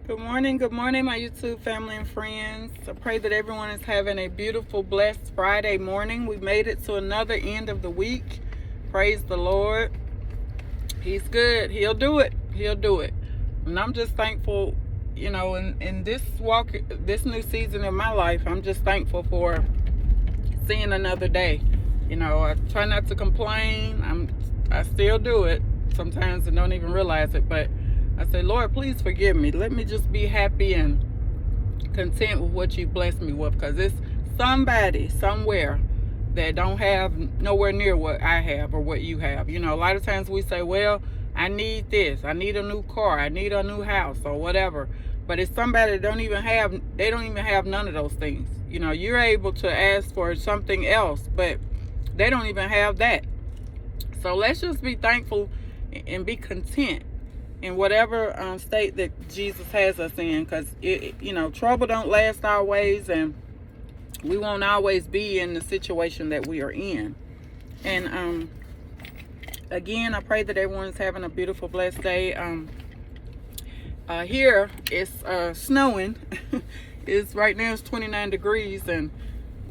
Good morning, my YouTube family and friends. I pray that everyone is having a beautiful, blessed Friday morning. We made it to another end of the week. Praise the Lord. He's good. He'll do it. He'll do it. And I'm just thankful, in this walk, this new season of my life, I'm just thankful for seeing another day. I try not to complain. I still do it sometimes and don't even realize it, but I say, Lord, please forgive me. Let me just be happy and content with what you blessed me with, because it's somebody somewhere that don't have nowhere near what I have or what you have. A lot of times we say, well, I need this, I need a new car, I need a new house or whatever. But it's somebody that don't even have none of those things. You're able to ask for something else, but they don't even have that. So let's just be thankful and be content in whatever state that Jesus has us in, because trouble don't last always, and we won't always be in the situation that we are in. And again, I pray that everyone's having a beautiful, blessed day. Here it's snowing. It's right now it's 29 degrees, and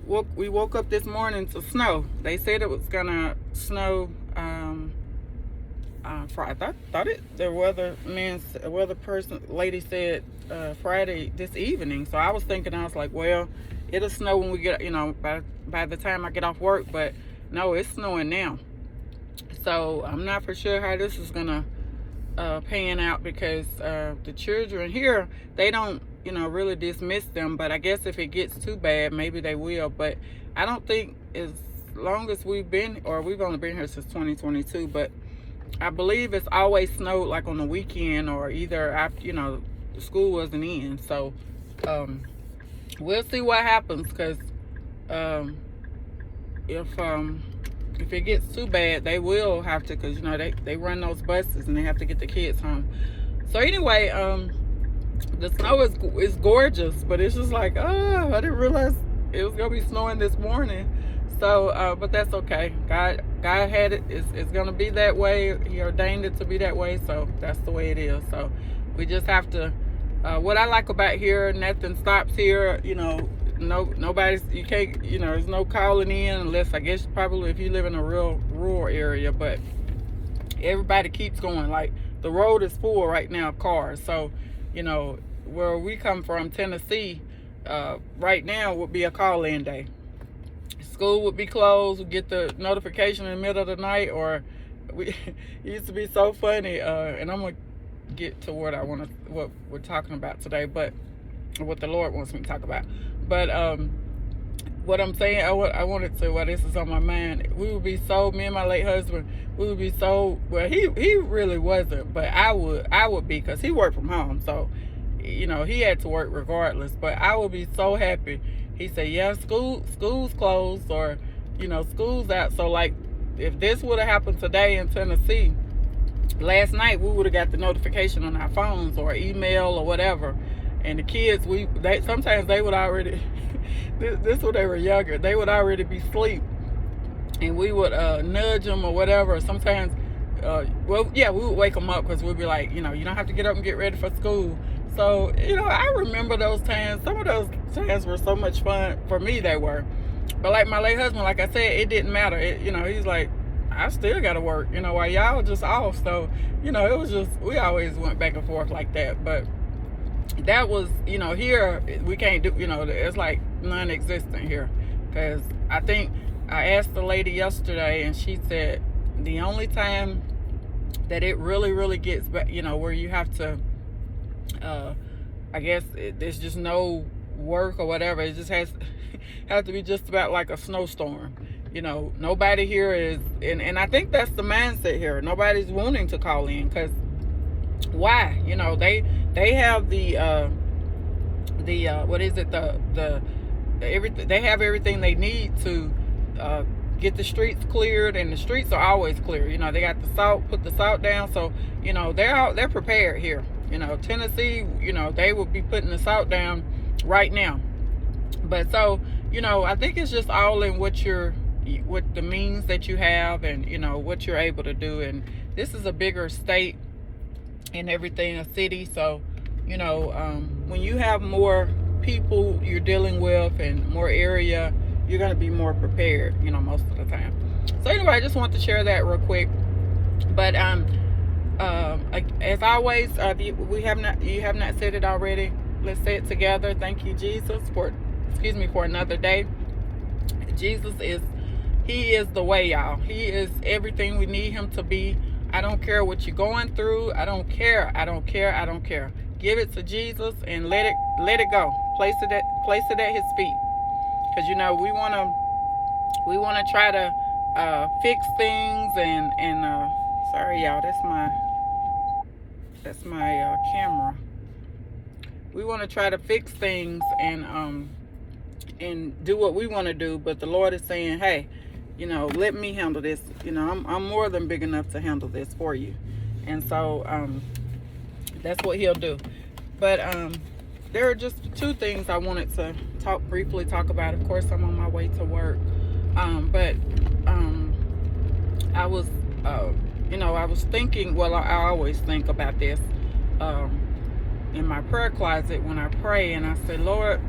we woke up this morning to snow. They said it was gonna snow Friday. I thought the weather lady said Friday this evening. So I was thinking, I was like, well, it'll snow when we get, by the time I get off work. But no, it's snowing now. So I'm not for sure how this is gonna pan out, because the children here, they don't really dismiss them. But I guess if it gets too bad, maybe they will. But I don't think, as long as we've only been here since 2022, but I believe it's always snowed like on the weekend, or either after the school wasn't in. So we'll see what happens, because if it gets too bad, they will have to, because they run those buses and they have to get the kids home. So anyway, the snow is gorgeous, but it's just like, I didn't realize it was gonna be snowing this morning. So but that's okay. God had it. It's gonna be that way. He ordained it to be that way, so that's the way it is. So we just have to, what I like about here, nothing stops here. Nobody's, you can't, there's no calling in, unless, I guess, probably if you live in a real rural area. But everybody keeps going. Like, the road is full right now of cars. So where we come from, Tennessee, right now would be a call-in day. School would be closed. We get the notification in the middle of the night, or it used to be so funny. And I'm gonna get to what we're talking about today, but what the Lord wants me to talk about. But what I'm saying, I wanted to, while this is on my mind, me and my late husband, we would be so, well, he really wasn't, but I would be, because he worked from home, so he had to work regardless. But I would be so happy. He said, yeah, school's closed, or school's out. So, like, if this would have happened today in Tennessee, last night we would have got the notification on our phones or email or whatever. And the kids, sometimes they would already this when they were younger, they would already be asleep, and we would nudge them or whatever. Sometimes we would wake them up, because we'd be like, you don't have to get up and get ready for school. So I remember those times. Some of those times were so much fun for me. They were. But like my late husband, like I said, it didn't matter. He's like, I still gotta work, while y'all just off. So it was just, we always went back and forth like that. But that was, here we can't do, it's like non-existent here. Because I think I asked the lady yesterday, and she said the only time that it really gets back, where you have to, I guess there's just no work or whatever, it just has to be just about like a snowstorm. Nobody here is, and I think that's the mindset here. Nobody's wanting to call in, because why? They have the what is it, the everything, they have everything they need to get the streets cleared, and the streets are always clear. They got the salt, put the salt down, so they're prepared here. Tennessee, they would be putting the salt down right now. But so I think it's just all in what the means that you have, and what you're able to do. And this is a bigger state and everything, a city, so You know, when you have more people you're dealing with and more area, you're going to be more prepared, you know, most of the time. So anyway, I just want to share that real quick. But as always, you have not said it already. Let's say it together. Thank you, Jesus, for another day. Jesus he is the way, y'all. He is everything we need him to be. I don't care what you're going through. I don't care. Give it to Jesus and let it go. Place it at his feet. Because you know we wanna try to fix things and sorry y'all, that's my camera. We want to try to fix things and do what we want to do, but the Lord is saying, hey, you know, let me handle this. You know, I'm more than big enough to handle this for you. And so that's what he'll do. But there are just two things I wanted to briefly talk about. Of course, I'm on my way to work. But I was I was thinking, well, I always think about this in my prayer closet when I pray, and I say, Lord,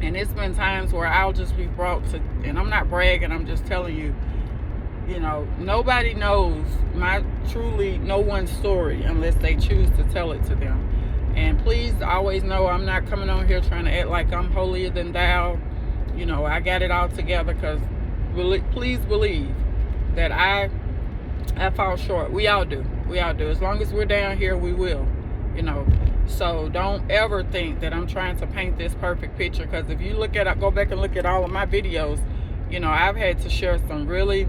and it's been times where I'll just be brought to, and I'm not bragging, I'm just telling you, you know, nobody knows no one's story unless they choose to tell it to them. And please always know I'm not coming on here trying to act like I'm holier than thou. You know, I got it all together, because please believe that I fall short. We all do. As long as we're down here, we will, you know. So don't ever think that I'm trying to paint this perfect picture, because if you go back and look at all of my videos, you know, I've had to share some really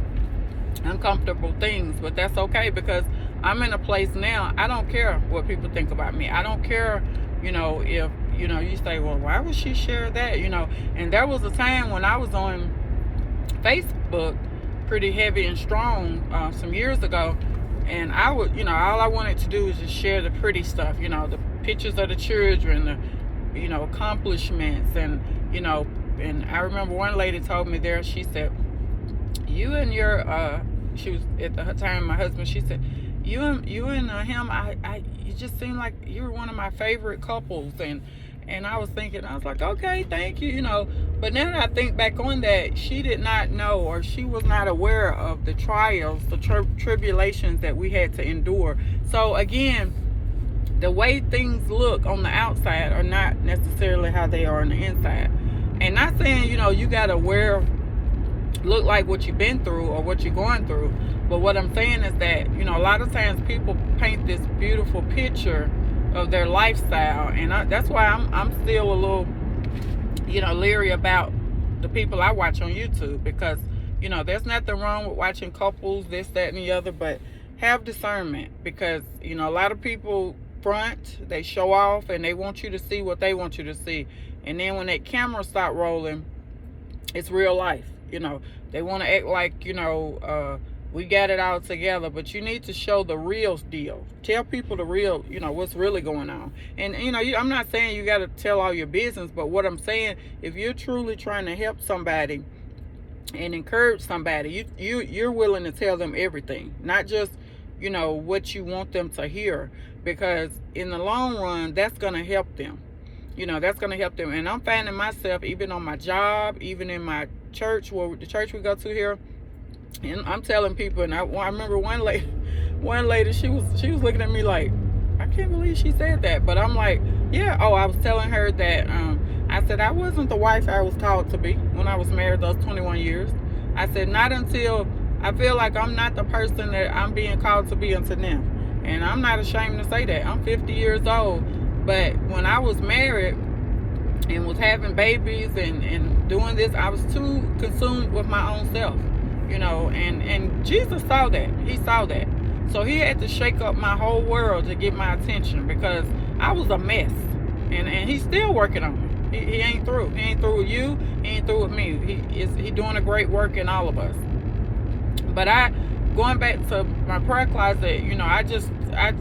uncomfortable things, but that's okay, because I'm in a place now, I don't care what people think about me. I don't care, you know, if, you know, you say, well, why would she share that, you know? And there was a time when I was on Facebook pretty heavy and strong some years ago, and I would, you know, all I wanted to do was just share the pretty stuff, you know, the pictures of the children, the, you know, accomplishments, and, you know, and I remember one lady told me there, she said, you and your she was at the time my husband, she said, you and him, you just seem like you were one of my favorite couples. And I was thinking, I was like, okay, thank you, you know. But now that I think back on that, she did not know, or she was not aware of the trials, the tribulations that we had to endure. So again, the way things look on the outside are not necessarily how they are on the inside. And not saying, you know, you got to look like what you've been through or what you're going through. But what I'm saying is that, you know, a lot of times people paint this beautiful picture of their lifestyle, and that's why I'm still a little, you know, leery about the people I watch on YouTube, because, you know, there's nothing wrong with watching couples, this, that, and the other, but have discernment, because, you know, a lot of people front, they show off, and they want you to see what they want you to see, and then when that camera start rolling, it's real life. You know, they want to act like, you know, we got it all together, but you need to show the real deal. Tell people the real, you know, what's really going on. And, you know, I'm not saying you got to tell all your business, but what I'm saying, if you're truly trying to help somebody and encourage somebody, you're willing to tell them everything, not just, you know, what you want them to hear, because in the long run, that's going to help them. You know, that's going to help them. And I'm finding myself, even on my job, even in my church, the church we go to here, and I'm telling people, and I remember one lady, she was looking at me like, I can't believe she said that. But I'm like, yeah. Oh, I was telling her that I said I wasn't the wife I was called to be when I was married those 21 years. I said, not until I feel like I'm not the person that I'm being called to be unto now. And I'm not ashamed to say that. I'm 50 years old. But when I was married and was having babies and doing this, I was too consumed with my own self. You know, and Jesus saw that. He saw that. So he had to shake up my whole world to get my attention, because I was a mess. And he's still working on me. He ain't through. He ain't through with you. He ain't through with me. He doing a great work in all of us. But going back to my prayer closet, you know,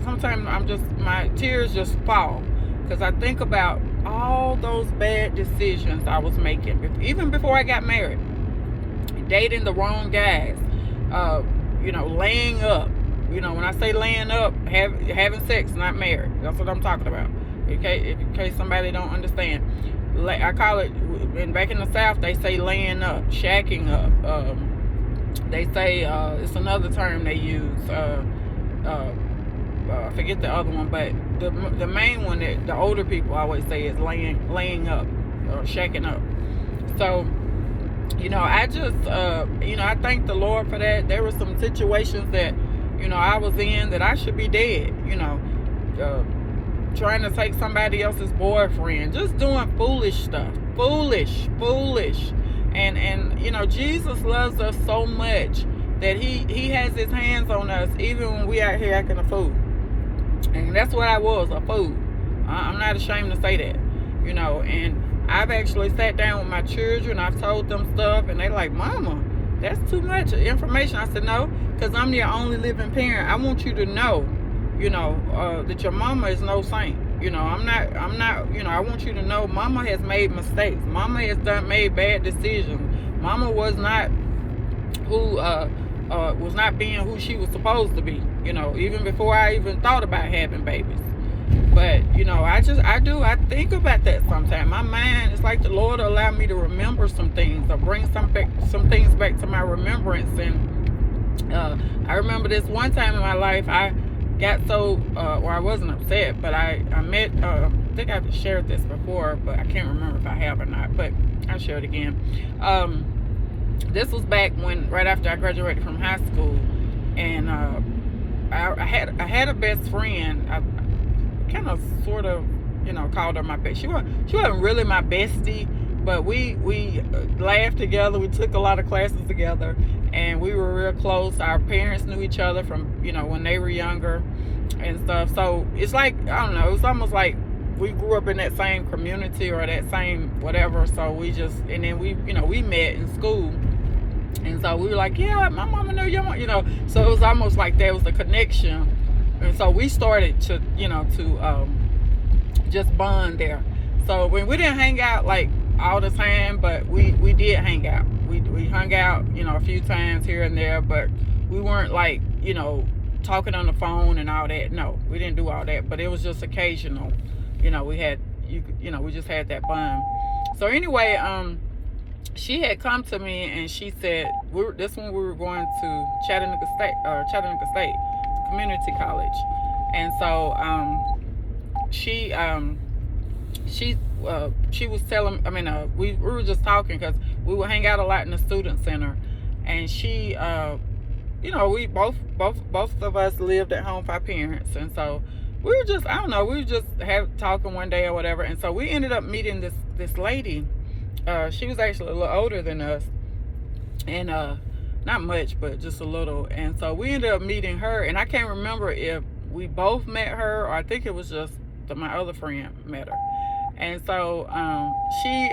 sometimes my tears just fall, because I think about all those bad decisions I was making, even before I got married. Dating the wrong guys, you know, laying up. You know, when I say laying up, having sex, not married. That's what I'm talking about. In case somebody don't understand. I call it, and back in the South, they say laying up, shacking up. They say, it's another term they use. I forget the other one, but the main one that the older people always say is laying up or shacking up. So, I just, I thank the Lord for that. There were some situations that, I was in that I should be dead, trying to take somebody else's boyfriend, just doing foolish stuff, foolish. And Jesus loves us so much that he has his hands on us even when we out here acting a fool. And that's what I was, a fool. I'm not ashamed to say that, and I've actually sat down with my children. I've told them stuff, and they're like, Mama, that's too much information. I said, no, because I'm your only living parent. I want you to know, that your mama is no saint. I'm not, I want you to know Mama has made mistakes. Mama has made bad decisions. Mama was not being who she was supposed to be, even before I even thought about having babies. But, I think about that sometimes. My mind, it's like the Lord allowed me to remember some things or bring some things back to my remembrance. And I remember this one time in my life, I got so, I wasn't upset, but I met, I think I've shared this before, but I can't remember if I have or not, but I'll share it again. This was back right after I graduated from high school, and I had a best friend. I kind of sort of called her my best. She wasn't really my bestie, but we laughed together. We took a lot of classes together, and we were real close. Our parents knew each other from when they were younger and stuff. So it's like, I don't know, it's almost like we grew up in that same community or that same whatever. So we just, and then we met in school. And so we were like, yeah, my mama knew your mom, So it was almost like there was a connection. And so we started to, just bond there. So when we didn't hang out like all the time, but we did hang out. We hung out, a few times here and there, but we weren't like, talking on the phone and all that. No, we didn't do all that, but it was just occasional. We had, we just had that bond. So anyway, she had come to me and she said, this one we were going to Chattanooga State Community College. And so she was telling, we were just talking because we would hang out a lot in the student center, and she we both of us lived at home with our parents, and so we were just, talking one day or whatever, and so we ended up meeting this lady. She was actually a little older than us, and not much, but just a little. And so we ended up meeting her, and I can't remember if we both met her or I think it was just my other friend met her. And so she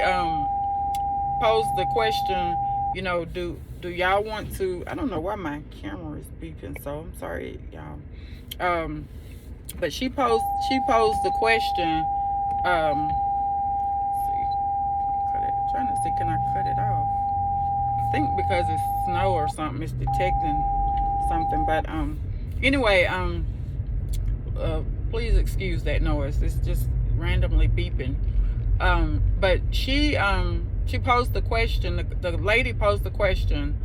posed the question, do y'all want to, I don't know why my camera is beeping, so I'm sorry, y'all. But she posed the question, trying to see, can I cut it off? I think because it's snow or something, it's detecting something. But anyway, please excuse that noise. It's just randomly beeping. But she posed the question. The lady posed the question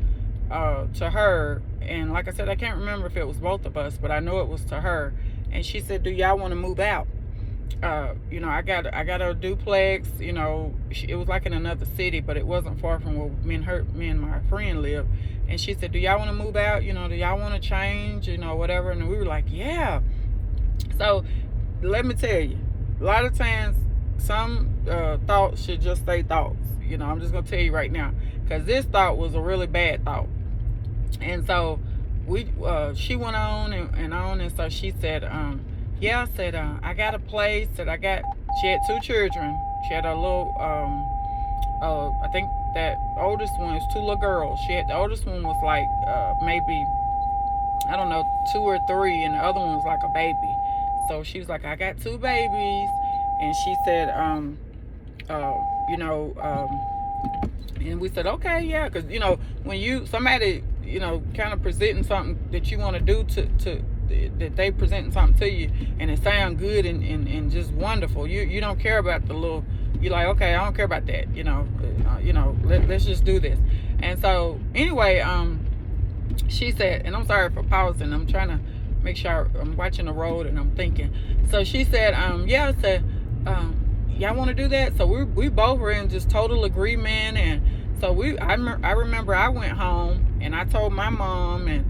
to her, and like I said, I can't remember if it was both of us, but I know it was to her. And she said, "Do y'all want to move out?" I got a duplex. It was like in another city, but it wasn't far from where me and my friend lived. And she said, "Do y'all want to move out? Do y'all want to change? Whatever." And we were like, "Yeah." So let me tell you, a lot of times some thoughts should just stay thoughts. I'm just gonna tell you right now, because this thought was a really bad thought. And so she went on and on, and so she said, yeah, I said, I got a place that she had 2 children. She had a little, I think that oldest one is 2 little girls. The oldest one was like, maybe, I don't know, 2 or 3, and the other one was like a baby. So she was like, I got 2 babies. And she said, and we said, okay, yeah. Cause when somebody, kind of presenting something that you want to do to that they presenting something to you and it sound good and just wonderful. You don't care about the little. You're like, okay, I don't care about that. Let's just do this. And so anyway, she said, and I'm sorry for pausing. I'm trying to make sure I'm watching the road and I'm thinking. So she said, yeah, I said, y'all want to do that? So we both were in just total agreement. And so I remember I went home and I told my mom, and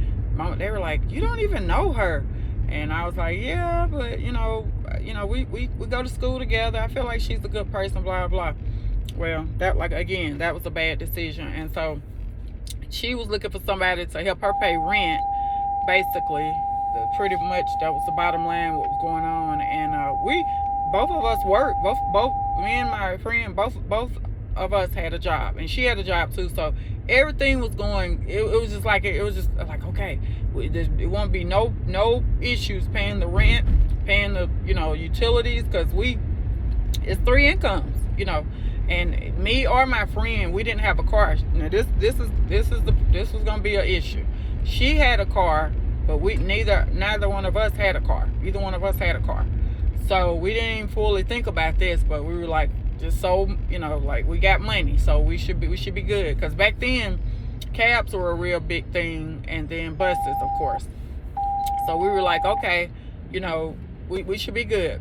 they were like, you don't even know her. And I was like, yeah, but we go to school together. I feel like she's a good person, blah, blah. Well, that was a bad decision. And so she was looking for somebody to help her pay rent, basically. Pretty much that was the bottom line, what was going on. And both of us worked. Both me and my friend, both of us had a job, and she had a job too. So everything was going. It was just like okay, it won't be no issues paying the rent, paying the utilities, because it's 3 incomes, and me or my friend, we didn't have a car. Now this was gonna be an issue. She had a car, but neither one of us had a car. Either one of us had a car. So we didn't even fully think about this, but we were like, just so, like we got money, so we should be good. Because back then, cabs were a real big thing, and then buses, of course. So we were like, okay, we should be good.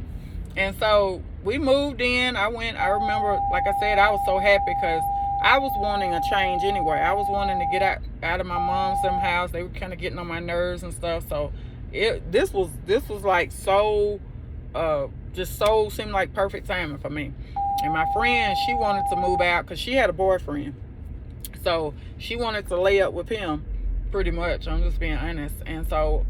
And so we moved in. I remember, like I said, I was so happy because I was wanting a change anyway. I was wanting to get out of my mom's house. They were kind of getting on my nerves and stuff. So this was like so, just so seemed like perfect timing for me. And my friend, she wanted to move out because she had a boyfriend. So she wanted to lay up with him, pretty much. I'm just being honest. And so,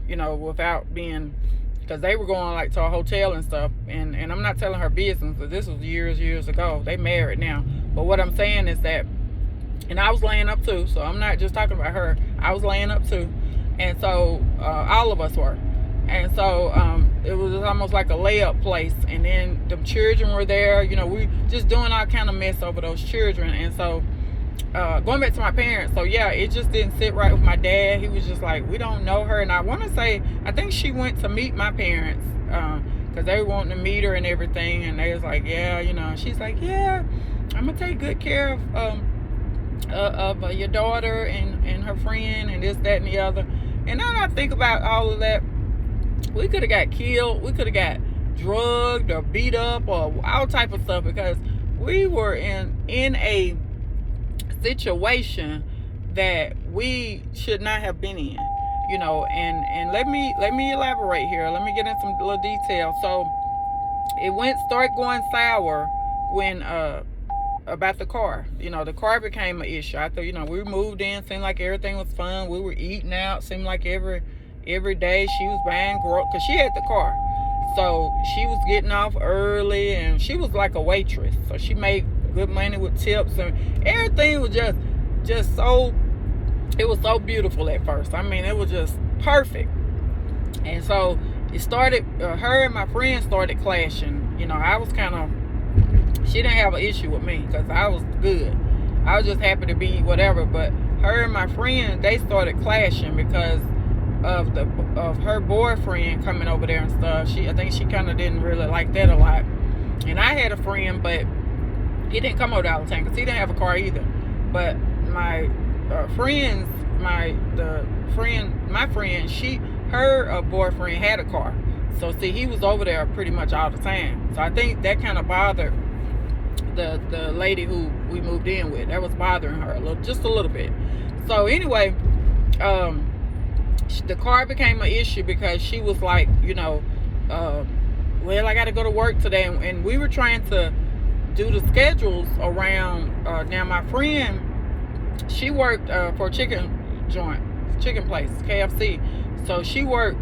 without being, because they were going like to a hotel and stuff. And I'm not telling her business, but this was years ago. They married now. But what I'm saying is that, and I was laying up too. So I'm not just talking about her. I was laying up too. And so all of us were. And so it was almost like a layup place. And then the children were there. We just doing all kind of mess over those children. And so going back to my parents. So yeah, it just didn't sit right with my dad. He was just like, we don't know her. And I want to say, I think she went to meet my parents because they were wanting to meet her and everything. And they was like, yeah, she's like, yeah, I'm going to take good care of your daughter and her friend and this, that, and the other. And then I think about all of that. We could have got killed. We could have got drugged or beat up or all type of stuff because we were in a situation that we should not have been in, and let me elaborate here. Let me get in some little detail. So it started going sour when about the car. The car became an issue. I thought, we moved in, seemed like everything was fun. We were eating out, seemed like every day she was buying because she had the car. So she was getting off early, and she was like a waitress. So she made good money with tips, and everything was just so, it was so beautiful at first. I mean, it was just perfect. And so it started, her and my friend started clashing. I was kind of, she didn't have an issue with me because I was good. I was just happy to be whatever. But her and my friend, they started clashing because of her boyfriend coming over there and stuff. I think she kind of didn't really like that a lot. And I had a friend, but he didn't come over all the time because he didn't have a car either. But my friend, her boyfriend had a car. So see, he was over there pretty much all the time. So I think that kind of bothered the lady who we moved in with. That was bothering her just a little bit. So anyway, the car became an issue because she was like, well, I got to go to work today. And we were trying to do the schedules around, now my friend, she worked for a chicken place, KFC. So she worked,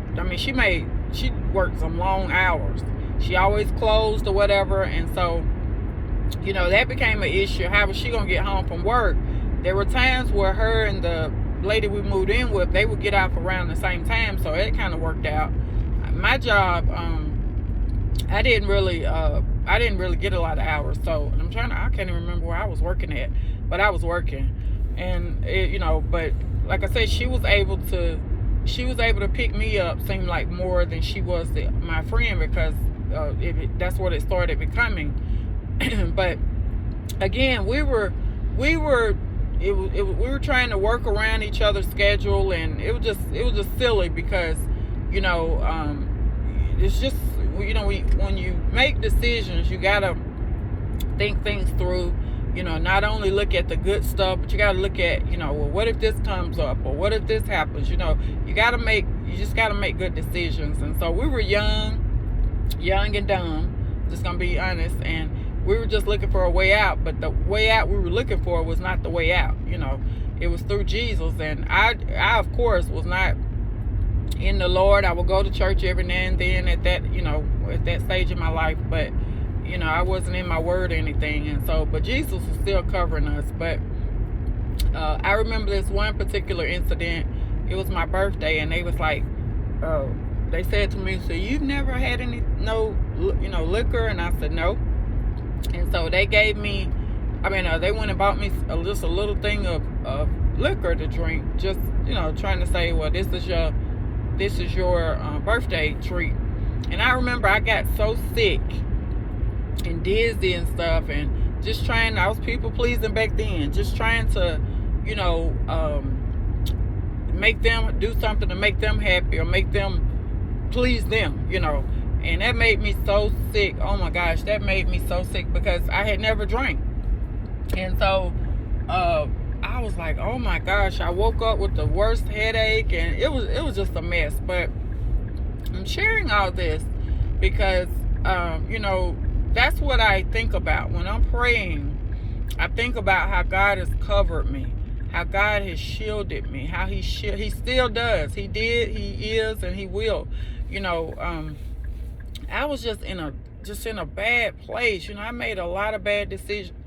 she worked some long hours. She always closed or whatever. And so, that became an issue. How was she going to get home from work? There were times where her and the lady we moved in with, they would get off around the same time. So it kind of worked out. My job, I didn't really get a lot of hours. So I can't even remember where I was working at, but I was working. And but like I said, she was able to she was able to pick me up, seemed like more than she was my friend, because that's what it started becoming. But again, we were trying to work around each other's schedule, and it was just silly, because it's just, when you make decisions, you gotta think things through. Not only look at the good stuff, but you gotta look at, well, what if this comes up, or what if this happens? You just gotta make good decisions. And so we were young and dumb, just gonna be honest, and we were just looking for a way out. But the way out we were looking for was not the way out. It was through Jesus. And I of course was not in the Lord. I would go to church every now and then at that stage in my life, but I wasn't in my word or anything. And so, but Jesus was still covering us. But I remember this one particular incident. It was my birthday, and they was like, they said to me, "So you've never had liquor?" And I said, "No." And so they gave me, they went and bought me just a little thing of liquor to drink, just trying to say, well, this is your birthday treat. And I remember I got so sick and dizzy and stuff, and just I was people pleasing back then, just trying to make them do something to make them happy, or make them please them, and that made me so sick. Oh my gosh, that made me so sick, because I had never drank. And so I was like, oh my gosh, I woke up with the worst headache, and it was just a mess. But I'm sharing all this because that's what I think about when I'm praying. I think about how God has covered me, how God has shielded me, how he still does. He did, he is, and he will. I was just in a bad place. I made a lot of bad decisions,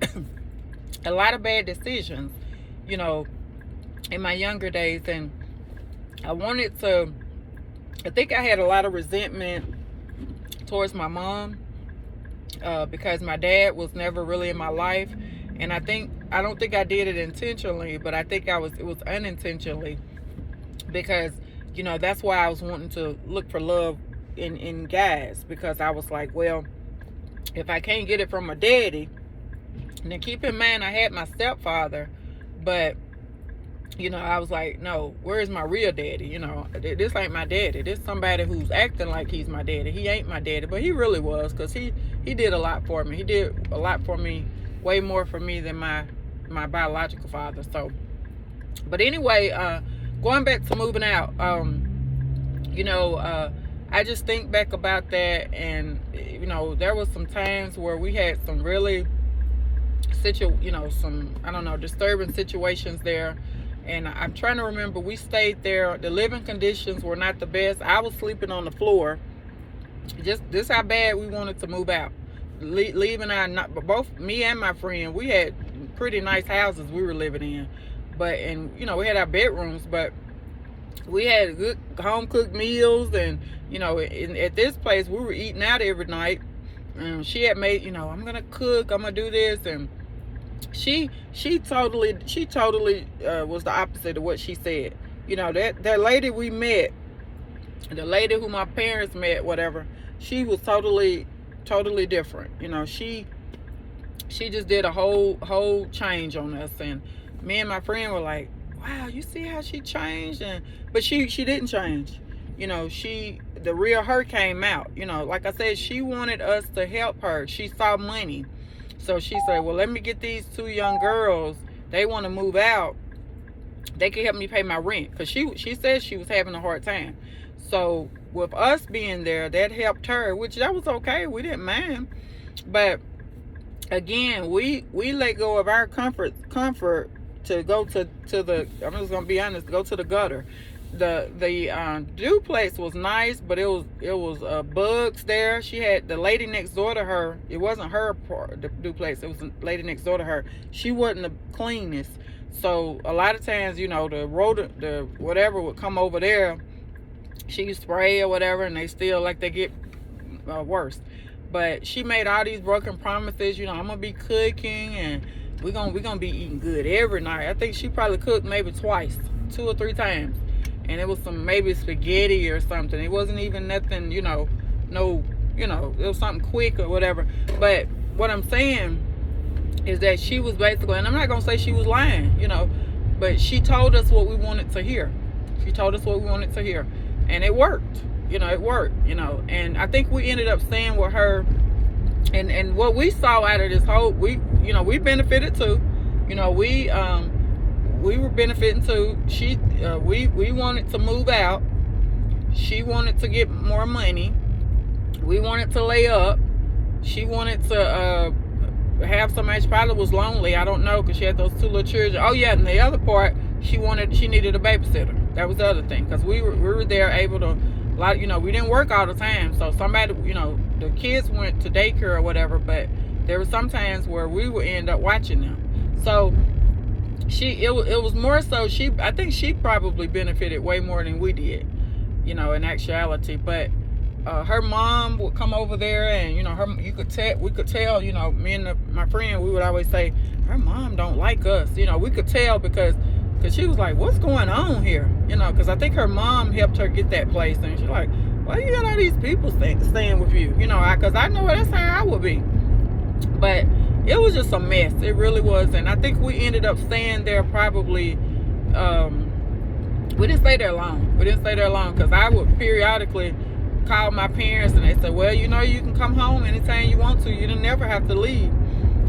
in my younger days, and I think I had a lot of resentment towards my mom, because my dad was never really in my life. And I don't think I did it intentionally, but I think it was unintentionally, because that's why I was wanting to look for love in guys, because I was like, well, if I can't get it from my daddy. And then keep in mind, I had my stepfather, but I was like, no, where's my real daddy? This ain't my daddy. This somebody who's acting like he's my daddy. He ain't my daddy, but he really was, because he did a lot for me. He did a lot for me, way more for me than my biological father. So, but anyway, going back to moving out, I just think back about that, and there was some times where we had some really disturbing situations there. And I'm trying to remember, we stayed there. The living conditions were not the best. I was sleeping on the floor. Just this how bad we wanted to move out. Leaving both me and my friend, we had pretty nice houses we were living in, we had our bedrooms, but we had good home cooked meals, and at this place we were eating out every night. She had made, I'm gonna cook, I'm gonna do this, and she totally was the opposite of what she said. That lady we met, the lady who my parents met, whatever, she was totally different. She just did a whole change on us, and me and my friend were like, wow, you see how she changed? But she didn't change. The real her came out. Like I said, she wanted us to help her. She saw money. So she said, well, let me get these two young girls. They want to move out. They can help me pay my rent. Because she said she was having a hard time. So with us being there, that helped her, which that was okay. We didn't mind. But again, we let go of our comfort to go to the, I'm just going to be honest, go to the gutter. The duplex was nice, but it was bugs there. She had the lady next door to her. It wasn't her duplex. It was the lady next door to her. She wasn't the cleanest. So a lot of times, the rodent, the whatever would come over there. She spray or whatever, and they still they get worse. But she made all these broken promises. I'm gonna be cooking, and we're gonna be eating good every night. I think she probably cooked maybe twice, 2 or 3 times. and it was some maybe spaghetti or something. It wasn't even nothing, no, it was something quick or whatever. But what I'm saying is that she was basically, and I'm not gonna say she was lying, but she told us what we wanted to hear. She told us what we wanted to hear, and it worked. It worked. And I think we ended up staying with her, and what we saw out of this whole, we benefited too. We were benefiting too. We wanted to move out. She wanted to get more money. We wanted to lay up. She wanted to have somebody. She probably was lonely. I don't know, because she had those 2 little children. Oh yeah, and the other part, she needed a babysitter. That was the other thing, because we were there able to, we didn't work all the time. So somebody, the kids went to daycare or whatever, but there were some times where we would end up watching them. So it was more so, I think she probably benefited way more than we did, in actuality. But her mom would come over there, and we could tell, me and my friend, we would always say, her mom don't like us. We could tell because she was like, what's going on here? Because I think her mom helped her get that place, and she's like, why you got all these people staying with you? Because I know that's how I would be. But it was just a mess. It really was. And I think we ended up staying there probably, we didn't stay there long. Because I would periodically call my parents, and they said, well, you can come home anytime you want to. You didn't never have to leave.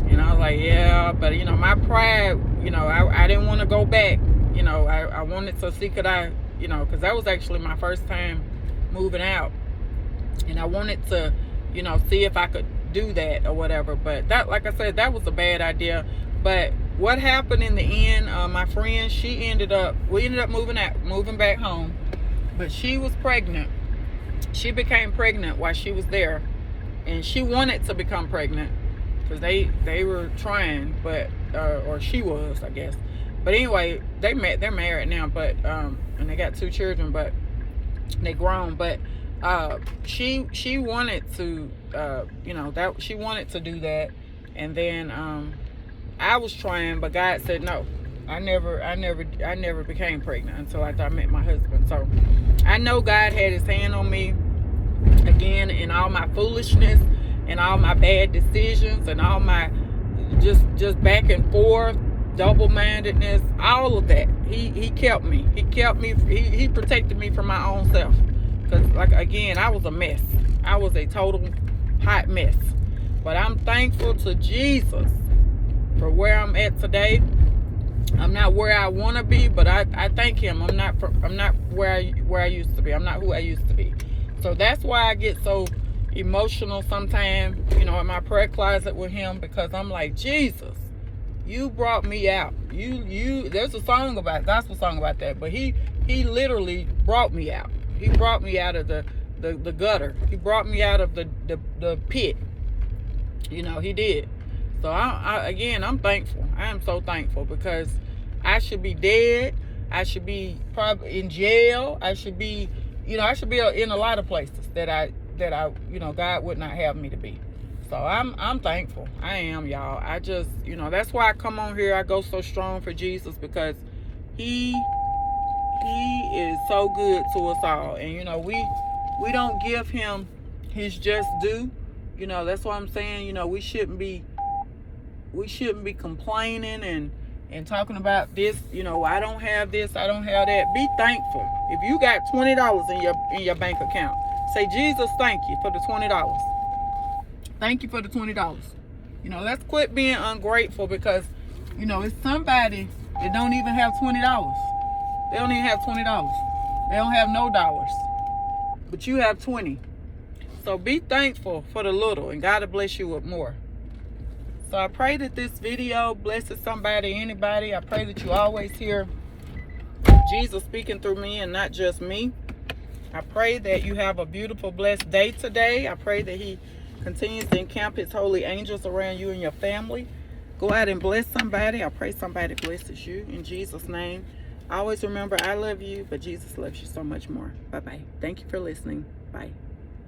And I was like, yeah, but my pride, I didn't want to go back. I wanted to see, could I, because that was actually my first time moving out, and I wanted to, see if I could do that or whatever. But that, like I said, that was a bad idea. But what happened in the end, my friend, we ended up moving back home, but she was pregnant. She became pregnant while she was there, and she wanted to become pregnant because they were trying, but or she was, I guess. But anyway, they're married now, but and they got 2 children, but they grown. But she wanted to that she wanted to do that. And then I was trying, but God said no. I never became pregnant until after I met my husband. So I know God had his hand on me again in all my foolishness and all my bad decisions and all my just back and forth, double-mindedness, all of that. He kept me. He protected me from my own self. Because, like, again, I was a mess. I was a total hot mess. But I'm thankful to Jesus for where I'm at today. I'm not where I want to be, but I thank him. I'm not where I used to be. I'm not who I used to be. So that's why I get so emotional sometimes, in my prayer closet with him, because I'm like, Jesus, you brought me out. There's a gospel song about that, but he literally brought me out. He brought me out of the gutter. He brought me out of the pit. He did. So I'm thankful. I am so thankful, because I should be dead. I should be probably in jail. I should be in a lot of places that I God would not have me to be. So I'm thankful. I am, y'all. I just, that's why I come on here. I go so strong for Jesus, because he is so good to us all. And we don't give him his just due. That's what I'm saying. We shouldn't be complaining and talking about this. I don't have this, I don't have that. Be thankful. If you got $20 in your bank account, say, Jesus, thank you for the $20. Thank you for the $20. Let's quit being ungrateful, because it's somebody that don't even have $20. They don't even have $20. They don't have no dollars, but you have 20. So be thankful for the little, and God will bless you with more. So I pray that this video blesses somebody, anybody. I pray that you always hear Jesus speaking through me and not just me. I pray that you have a beautiful, blessed day today. I pray that he continues to encamp his holy angels around you and your family. Go out and bless somebody. I pray somebody blesses you in Jesus' name. Always remember, I love you, but Jesus loves you so much more. Bye-bye. Thank you for listening. Bye.